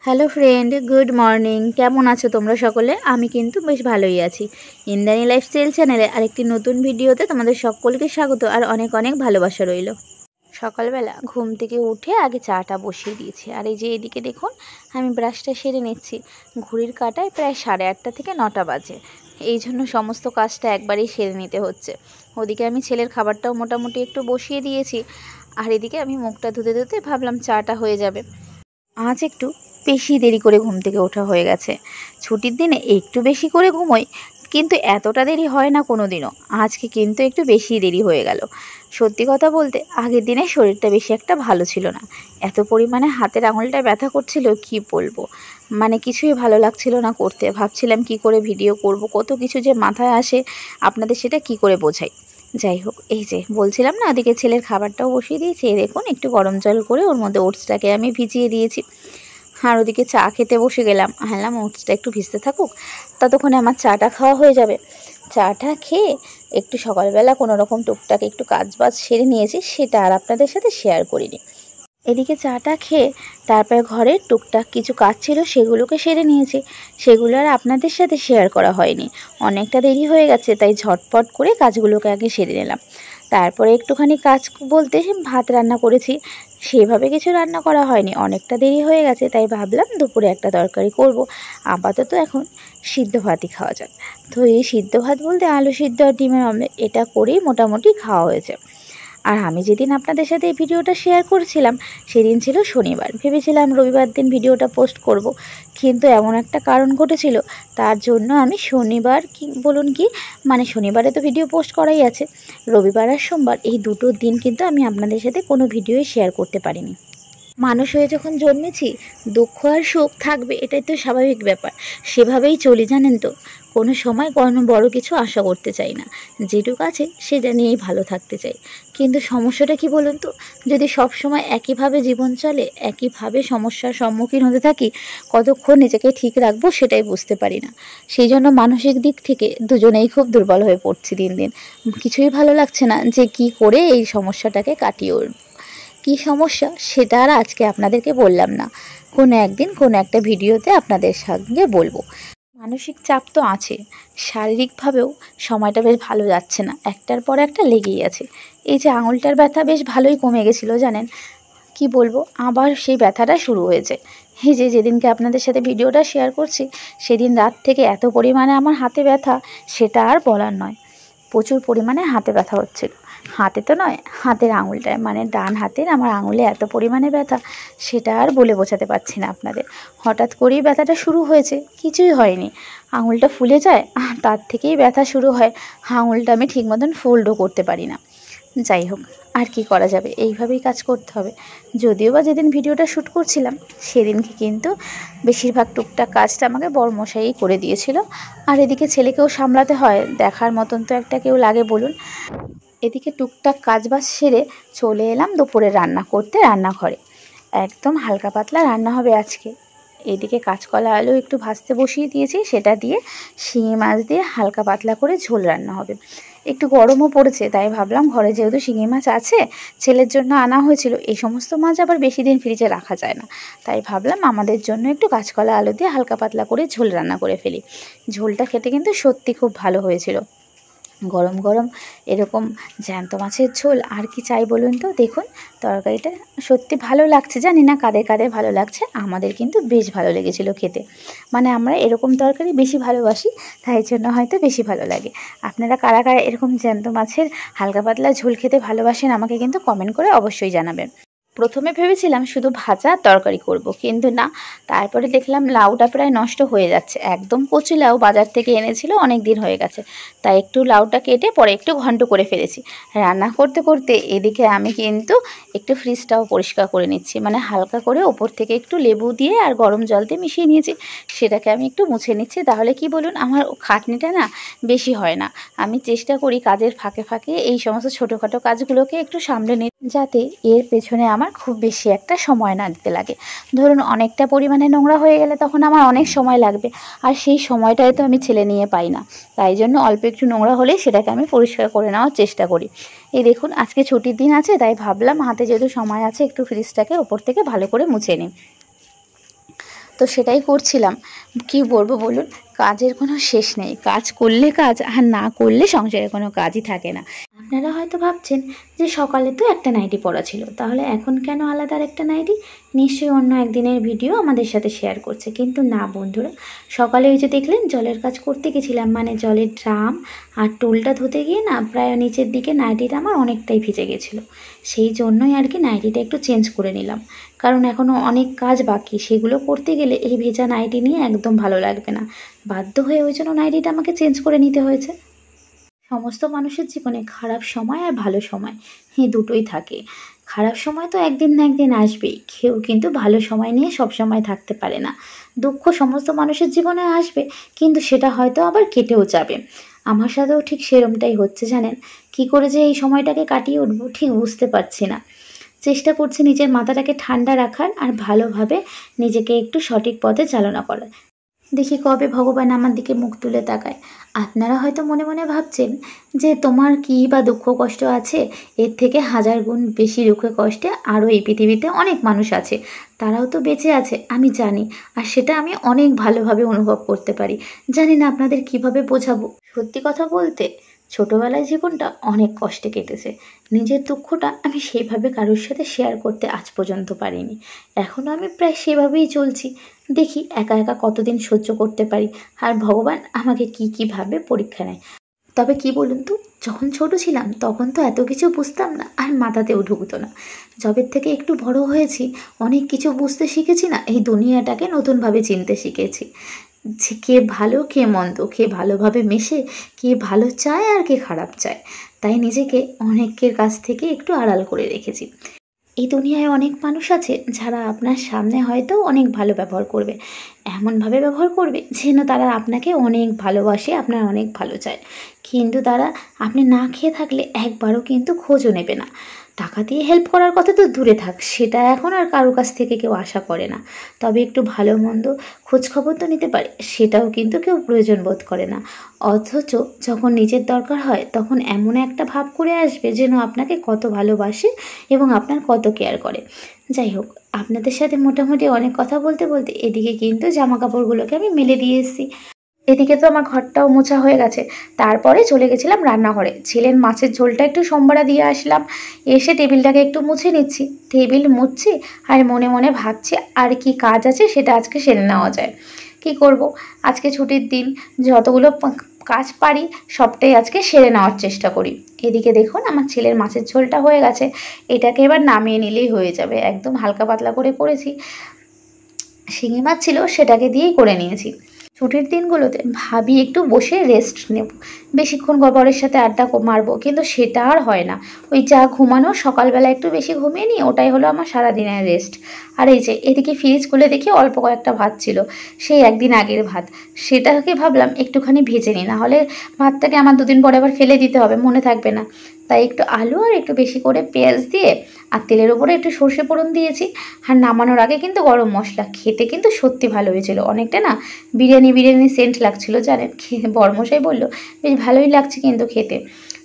Hello friend, good morning. কেমন আছো তোমরা সকলে? আমি কিন্তু বেশ ভালোই আছি। ইন্দ্রাণী লাইফস্টাইল চ্যানেলে আরেকটি নতুন ভিডিওতে তোমাদের সকলকে স্বাগত আর অনেক অনেক ভালোবাসা রইল। সকালবেলা ঘুম থেকে উঠে আগে চাটা বসিয়ে দিয়েছি, আর এই যে এদিকে দেখুন আমি ব্রাশটা সেরে নিচ্ছি। ঘড়ির কাঁটায় প্রায় 8:30 থেকে 9টা বাজে, এই জন্য সমস্ত কাজটা একবারেই সেরে নিতে হচ্ছে। ওদিকে আমি ছেলের খাবারটাও মোটামুটি একটু বসিয়ে দিয়েছি, আর এদিকে আমি মুখটা ধুতে ধুতে ভাবলাম চাটা হয়ে যাবে। আজ একটু বেশি দেরি করে ঘুম থেকে ওঠা হয়ে গেছে। ছুটির দিনে একটু বেশি করে ঘুমোই, কিন্তু এতটা দেরি হয় না কোনো দিনও। আজকে কিন্তু একটু বেশি দেরি হয়ে গেল। সত্যি কথা বলতে আগের দিনে শরীরটা বেশি একটা ভালো ছিল না। এত পরিমাণে হাতের আঙুলটা ব্যথা করছিল কি বলবো, মানে কিছুই ভালো লাগছিল না করতে। ভাবছিলাম কি করে ভিডিও করব, কত কিছু যে মাথায় আসে, আপনাদের সেটা কি করে বোঝাই। যাই হোক, এই যে বলছিলাম না, ওদিকে ছেলের খাবারটাও বসিয়ে দিয়েছি। দেখুন একটু গরম জল করে ওর মধ্যে ওটসটাকে আমি ভিজিয়ে দিয়েছি, আর ওদিকে চা খেতে বসে গেলাম। ভাবলাম ওটসটা একটু ভিজতে থাকুক, ততক্ষণে আমার চাটা খাওয়া হয়ে যাবে। চাটা খেয়ে একটু সকালবেলা কোনো রকম টুকটাক একটু কাজবাজ সেরে নিয়েছি, সেটা আর আপনাদের সাথে শেয়ার করিনি। এদিকে চাটা খেয়ে তারপর ঘরের টুকটাক কিছু কাজ ছিল, সেগুলোকে সেরে নিয়েছি। সেগুলো আর আপনাদের সাথে শেয়ার করা হয়নি, অনেকটা দেরি হয়ে গেছে, তাই ঝটপট করে কাজগুলোকে আগে সেরে নিলাম। তারপরে একটুখানি কাজ বলতে ভাত রান্না করেছি, সেভাবে কিছু রান্না করা হয়নি, অনেকটা দেরি হয়ে গেছে, তাই ভাবলাম দুপুরে একটা তরকারি করব। আপাতত এখন সিদ্ধ ভাতই খাওয়া যাক। তো এই সিদ্ধ ভাত বলতে আলু সিদ্ধ আর ডিমের অমলেট, এটা করেই মোটামুটি খাওয়া হয়েছে। আর আমি যেদিন আপনাদের সাথে এই ভিডিওটা শেয়ার করেছিলাম সেদিন ছিল শনিবার। ভেবেছিলাম রবিবার দিন ভিডিওটা পোস্ট করব, কিন্তু এমন একটা কারণ ঘটেছিল, তার জন্য আমি শনিবার মানে শনিবারে তো ভিডিও পোস্ট করাই আছে, রবিবার আর সোমবার এই দুটো দিন কিন্তু আমি আপনাদের সাথে কোনো ভিডিওই শেয়ার করতে পারিনি। মানুষ হয়ে যখন জন্মেছি, দুঃখ আর সুখ থাকবে, এটাই তো স্বাভাবিক ব্যাপার। সেভাবেই চলি, জানেন তো। কোনো সময় কোনো বড় কিছু আশা করতে চাই না, যেটুকু আছে সেটা নিয়েই ভালো থাকতে চাই। কিন্তু সমস্যাটা কি বলুন তো, যদি সব সময় একইভাবে জীবন চলে, একইভাবে সমস্যার সম্মুখীন হতে থাকি, কতক্ষণ নিজেকে ঠিক রাখবো সেটাই বুঝতে পারি না। সেই জন্য মানসিক দিক থেকে দুজনেই খুব দুর্বল হয়ে পড়ছি দিন দিন। কিছুই ভালো লাগছে না যে কি করে এই সমস্যাটাকে কাটিয়ে উঠব। কী সমস্যা সেটা আর আজকে আপনাদেরকে বললাম না, কোনো একদিন কোনো একটা ভিডিওতে আপনাদের সঙ্গে বলবো। মানসিক চাপ তো আছে, শারীরিকভাবেও সময়টা বেশ ভালো যাচ্ছে না, একটার পর একটা লেগেই আছে। এই যে আঙুলটার ব্যথা বেশ ভালোই কমে গেছিলো জানেন, কি বলবো, আবার সেই ব্যথাটা শুরু হয়েছে। এই যে যেদিনকে আপনাদের সাথে ভিডিওটা শেয়ার করছি, সেদিন রাত থেকে এত পরিমাণে আমার হাতে ব্যথা, সেটা আর বলার নয়। প্রচুর পরিমাণে হাতে ব্যথা হচ্ছিল। হাতে তো নয়, হাতের আঙুলটায়, মানে ডান হাতের আমার আঙুলে এত পরিমাণে ব্যথা, সেটা আর বলে বোঝাতে পারছি না আপনাদের। হঠাৎ করেই ব্যথাটা শুরু হয়েছে, কিছুই হয়নি, আঙুলটা ফুলে যায়, তার থেকেই ব্যথা শুরু হয়। আঙুলটা আমি ঠিক মতন ফোল্ডও করতে পারি না। যাই হোক, আর কি করা যাবে, এইভাবেই কাজ করতে হবে। যদিও বা যেদিন ভিডিওটা শ্যুট করছিলাম সেদিনকে কিন্তু বেশিরভাগ টুকটাক কাজটা আমাকে বড়মশাই করে দিয়েছিল, আর এদিকে ছেলেকেও সামলাতে হয়, দেখার মতন তো একটা কেউ লাগে বলুন। এদিকে টুকটাক কাজবাজ সেরে চলে এলাম দুপুরে রান্না করতে রান্নাঘরে। একদম হালকা পাতলা রান্না হবে আজকে। এদিকে কাঁচকলা আলু একটু ভাজতে বসিয়ে দিয়েছি, সেটা দিয়ে শিঙি মাছ দিয়ে হালকা পাতলা করে ঝোল রান্না হবে। একটু গরমও পড়েছে, তাই ভাবলাম ঘরে যেহেতু শিঙি মাছ আছে, ছেলের জন্য আনা হয়েছিল, এই সমস্ত মাছ আবার বেশি দিন ফ্রিজে রাখা যায় না, তাই ভাবলাম আমাদের জন্য একটু কাঁচকলা আলু দিয়ে হালকা পাতলা করে ঝোল রান্না করে ফেলি। ঝোলটা খেতে কিন্তু সত্যি খুব ভালো হয়েছিল। গরম গরম এরকম জ্যান্ত মাছের ঝোল আর কি চাই বলুন তো। দেখুন তরকারিটা সত্যি ভালো লাগছে, জানি না কাদের কাদের ভালো লাগছে, আমাদের কিন্তু বেশ ভালো লেগেছিল খেতে। মানে আমরা এরকম তরকারি বেশি ভালোবাসি, তাই জন্য হয়তো বেশি ভালো লাগে। আপনারা কারা কারা এরকম জ্যান্ত মাছের হালকা পাতলা ঝোল খেতে ভালোবাসেন আমাকে কিন্তু কমেন্ট করে অবশ্যই জানাবেন। প্রথমে ভেবেছিলাম শুধু ভাজা তরকারি করব, কিন্তু না, তারপরে দেখলাম লাউটা প্রায় নষ্ট হয়ে যাচ্ছে। একদম কচি লাউ বাজার থেকে এনেছিল, অনেক দিন হয়ে গেছে, তাই একটু লাউটা কেটে পরে একটু ঘন্ট করে ফেলেছি। রান্না করতে করতে এদিকে আমি কিন্তু একটু ফ্রিজটাও পরিষ্কার করে নিচ্ছি, মানে হালকা করে ওপর থেকে একটু লেবু দিয়ে আর গরম জল দিয়ে মিশিয়ে নিয়েছি, সেটাকে আমি একটু মুছে নিচ্ছি। তাহলে কি বলুন, আমার খাটনিটা না বেশি হয় না। আমি চেষ্টা করি কাজের ফাঁকে ফাঁকে এই সমস্ত ছোটোখাটো কাজগুলোকে একটু সামলে নিতে, যাতে এর পেছনে আমার খুব বেশি একটা সময় না দিতে লাগে। ধরুন অনেকটা পরিমাণে নোংরা হয়ে গেলে তখন আমার অনেক সময় লাগবে, আর সেই সময়টাই তো আমি ছেলে নিয়ে পাই না, তাই জন্য অল্প একটু নোংরা হলেই সেটাকে আমি পরিষ্কার করে নেওয়ার চেষ্টা করি। এই দেখুন আজকে ছুটির দিন আছে, তাই ভাবলাম হাতে যেহেতু সময় আছে একটু ফ্রিজটাকে ওপর থেকে ভালো করে মুছে নিই। তো সেটাই করছিলাম। কি বলবো বলুন, কাজের কোনো শেষ নেই, কাজ করলে কাজ, আর না করলে সংসারে কোনো কাজই থাকে না। আপনারা হয়তো ভাবছেন যে সকালে তো একটা নাইটি পরা ছিল, তাহলে এখন কেন আলাদা একটা নাইটি? নিশ্চয়ই অন্য একদিনের ভিডিও আমাদের সাথে শেয়ার করছে। কিন্তু না বন্ধুরা, সকালে ওই যে দেখলেন জলের কাজ করতে গেছিলাম, মানে জলের ড্রাম আর টুলটা ধুতে গিয়ে না প্রায় নিচের দিকে নাইটিটা আমার অনেকটাই ভিজে গেছিলো। সেই জন্যই আর কি নাইটিটা একটু চেঞ্জ করে নিলাম, কারণ এখনও অনেক কাজ বাকি, সেগুলো করতে গেলে এই ভেজা নাইটি নিয়ে একদম ভালো লাগবে না। বাধ্য হয়ে ওই জন্য নাইটিটা আমাকে চেঞ্জ করে নিতে হয়েছে। সমস্ত মানুষের জীবনে খারাপ সময় আর ভালো সময় এই দুটোই থাকে। খারাপ সময় তো একদিন না একদিন আসবেই, কেউ কিন্তু ভালো সময় নিয়ে সব সময় থাকতে পারে না। দুঃখ সমস্ত মানুষের জীবনে আসবে, কিন্তু সেটা হয়তো আবার কেটেও যাবে। আমার সাথেও ঠিক সেরমটাই হচ্ছে জানেন। কি করে যে এই সময়টাকে কাটিয়ে উঠবো ঠিক বুঝতে পারছি না। চেষ্টা করছি নিজের মাথাটাকে ঠান্ডা রাখার আর ভালোভাবে নিজেকে একটু সঠিক পথে চালনা করার। দেখি কবে ভগবান আমার দিকে মুখ তুলে তাকায়। আপনারা হয়তো মনে মনে ভাবছেন যে তোমার কী বা দুঃখ কষ্ট আছে, এর থেকে 1000 গুণ বেশি দুঃখ কষ্টে আরও এই পৃথিবীতে অনেক মানুষ আছে, তারাও তো বেঁচে আছে, আমি জানি। আর সেটা আমি অনেক ভালোভাবে অনুভব করতে পারি। জানি না আপনাদের কিভাবে বোঝাবো। সত্যি কথা বলতে, ছোটোবেলায় জীবনটা অনেক কষ্টে কেটেছে। নিজের দুঃখটা আমি সেইভাবে কারোর সাথে শেয়ার করতে আজ পর্যন্ত পারিনি। এখনও আমি প্রায় সেভাবেই চলছি। দেখি একা একা কতদিন সহ্য করতে পারি, আর ভগবান আমাকে কীভাবে পরীক্ষা নেয়। তবে কি বলুন তো, যখন ছোট ছিলাম তখন তো এত কিছু বুঝতাম না, আর মাথাতেও ঢুকতো না। যবের থেকে একটু বড় হয়েছি, অনেক কিছু বুঝতে শিখেছি না, এই দুনিয়াটাকে নতুনভাবে চিনতে শিখেছি যে কে ভালো কে মন্দ, কে ভালোভাবে মেশে, কে ভালো চায় আর কে খারাপ চায়। তাই নিজেকে অনেকের কাছ থেকে একটু আড়াল করে রেখেছি। এই দুনিয়ায় অনেক মানুষ আছে যারা আপনার সামনে হয়তো অনেক ভালো ব্যবহার করবে, এমনভাবে ব্যবহার করবে যেন তারা আপনাকে অনেক ভালোবাসে, আপনার অনেক ভালো চায়। কিন্তু তারা আপনি না খেয়ে থাকলে একবারও কিন্তু খোঁজও নেবে না। টাকা দিয়ে হেল্প করার কথা তো দূরে থাক, সেটা এখন আর কারো কাছ থেকে কেউ আশা করে না। তবে একটু ভালো মন্দ খোঁজখবর তো নিতে পারে, সেটাও কিন্তু কেউ প্রয়োজন বোধ করে না। অথচ যখন নিজের দরকার হয় তখন এমন একটা ভাব করে আসবে যেন আপনাকে কত ভালোবাসে এবং আপনার কত কেয়ার করে। যাই হোক, আপনাদের সাথে মোটামুটি অনেক কথা বলতে বলতে এদিকে কিন্তু জামা কাপড়গুলোকে আমি মেলে দিয়ে এসেছি। এদিকে তো আমার ঘরটাও মোছা হয়ে গেছে। তারপরে চলে গেছিলাম রান্নাঘরে, ছেলের মাছের ঝোলটা একটু সোমবারা দিয়ে আসলাম। এসে টেবিলটাকে একটু মুছে নিচ্ছি। টেবিল মুছছি আর মনে মনে ভাবছি আর কি কাজ আছে সেটা আজকে সেরে নেওয়া যায়। কি করব, আজকে ছুটির দিন, যতগুলো কাজ পারি সবটাই আজকে সেরে নেওয়ার চেষ্টা করি। এদিকে দেখুন আমার ছেলের মাছের ঝোলটা হয়ে গেছে, এটাকে এবার নামিয়ে নিলেই হয়ে যাবে। একদম হালকা পাতলা করে করেছি। শিঙি মাছ ছিল, সেটাকে দিয়েই করে নিয়েছি। ছুটির দিনগুলোতে ভাবি একটু বসে রেস্ট নেব, বেশিক্ষণ বরের সাথে আড্ডা মারবো, কিন্তু সেটা আর হয় না। ওই যা ঘুমানো, সকালবেলা একটু বেশি ঘুমিয়ে নিই, ওটাই হলো আমার সারাদিনের রেস্ট। আর এই যে এদিকে ফ্রিজ খুলে দেখি অল্প কয়েকটা ভাত ছিল, সেই একদিন আগের ভাত, সেটাকে ভাবলাম একটুখানি ভেজে নিই, নাহলে ভাতটাকে আমার 2 দিন পরে আবার ফেলে দিতে হবে, মনে থাকবে না। তাই একটু আলু আর একটু বেশি করে পেঁয়াজ দিয়ে আর তেলের উপরে একটু সর্ষে ফোড়ন দিয়েছি। আর নামানোর আগে কিন্তু গরম মশলা, খেতে কিন্তু সত্যি ভালো হয়েছিল। অনেকটা না বিরিয়ানি সেন্ট লাগছিল জানেন। বরমশাই বললো বেশ ভালোই লাগছে কিন্তু খেতে।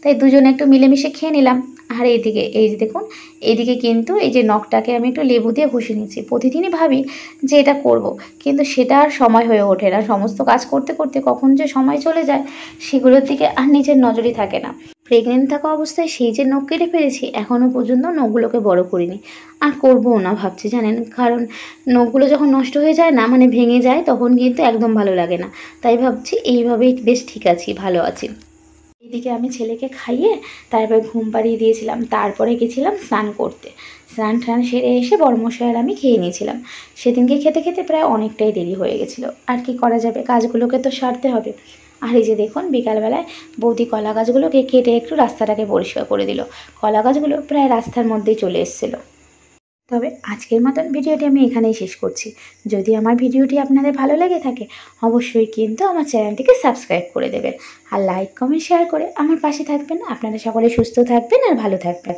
তাই দুজনে একটু মিলেমিশে খেয়ে নিলাম। আর এইদিকে এই যে দেখুন, এইদিকে কিন্তু এই যে নখটাকে আমি একটু লেবু দিয়ে ঘষে নিচ্ছি। প্রতিদিনই ভাবি যে এটা করব, কিন্তু সেটা আর সময় হয়ে ওঠে না। সমস্ত কাজ করতে করতে কখন যে সময় চলে যায় সেগুলোর দিকে আর নিজের নজরই থাকে না। প্রেগনেন্ট থাকা অবস্থায় সেই যে নখ কেটে ফেলেছি, এখনও পর্যন্ত নখগুলোকে বড় করিনি, আর করবও না ভাবছি জানেন। কারণ নখগুলো যখন নষ্ট হয়ে যায় না, মানে ভেঙে যায়, তখন কিন্তু একদম ভালো লাগে না। তাই ভাবছি এইভাবেই বেশ ঠিক আছি, ভালো আছি। এদিকে আমি ছেলেকে খাইয়ে তারপরে ঘুম পাড়িয়ে দিয়েছিলাম। তারপরে গেছিলাম স্নান করতে। স্নান টান সেরে এসে বরমশাই আর আমি খেয়ে নিয়েছিলাম। সেদিনকে খেতে খেতে প্রায় অনেকটাই দেরি হয়ে গেছিলো। আর কি করা যাবে, কাজগুলোকে তো সারতে হবে। আর এই যে দেখুন বিকালবেলায় বৌদি কলা গাছগুলোকে কেটে একটু রাস্তাটাকে পরিষ্কার করে দিল। কলা গাছগুলো প্রায় রাস্তার মধ্যেই চলে এসেছিলো। তবে আজকের মতন ভিডিওটি আমি এখানেই শেষ করছি। যদি আমার ভিডিওটি আপনাদের ভালো লেগে থাকে অবশ্যই কিন্তু আমার চ্যানেলটিকে সাবস্ক্রাইব করে দেবেন, আর লাইক কমেন্ট শেয়ার করে আমার পাশে থাকবেন। আপনারা সকলে সুস্থ থাকবেন আর ভালো থাকবেন।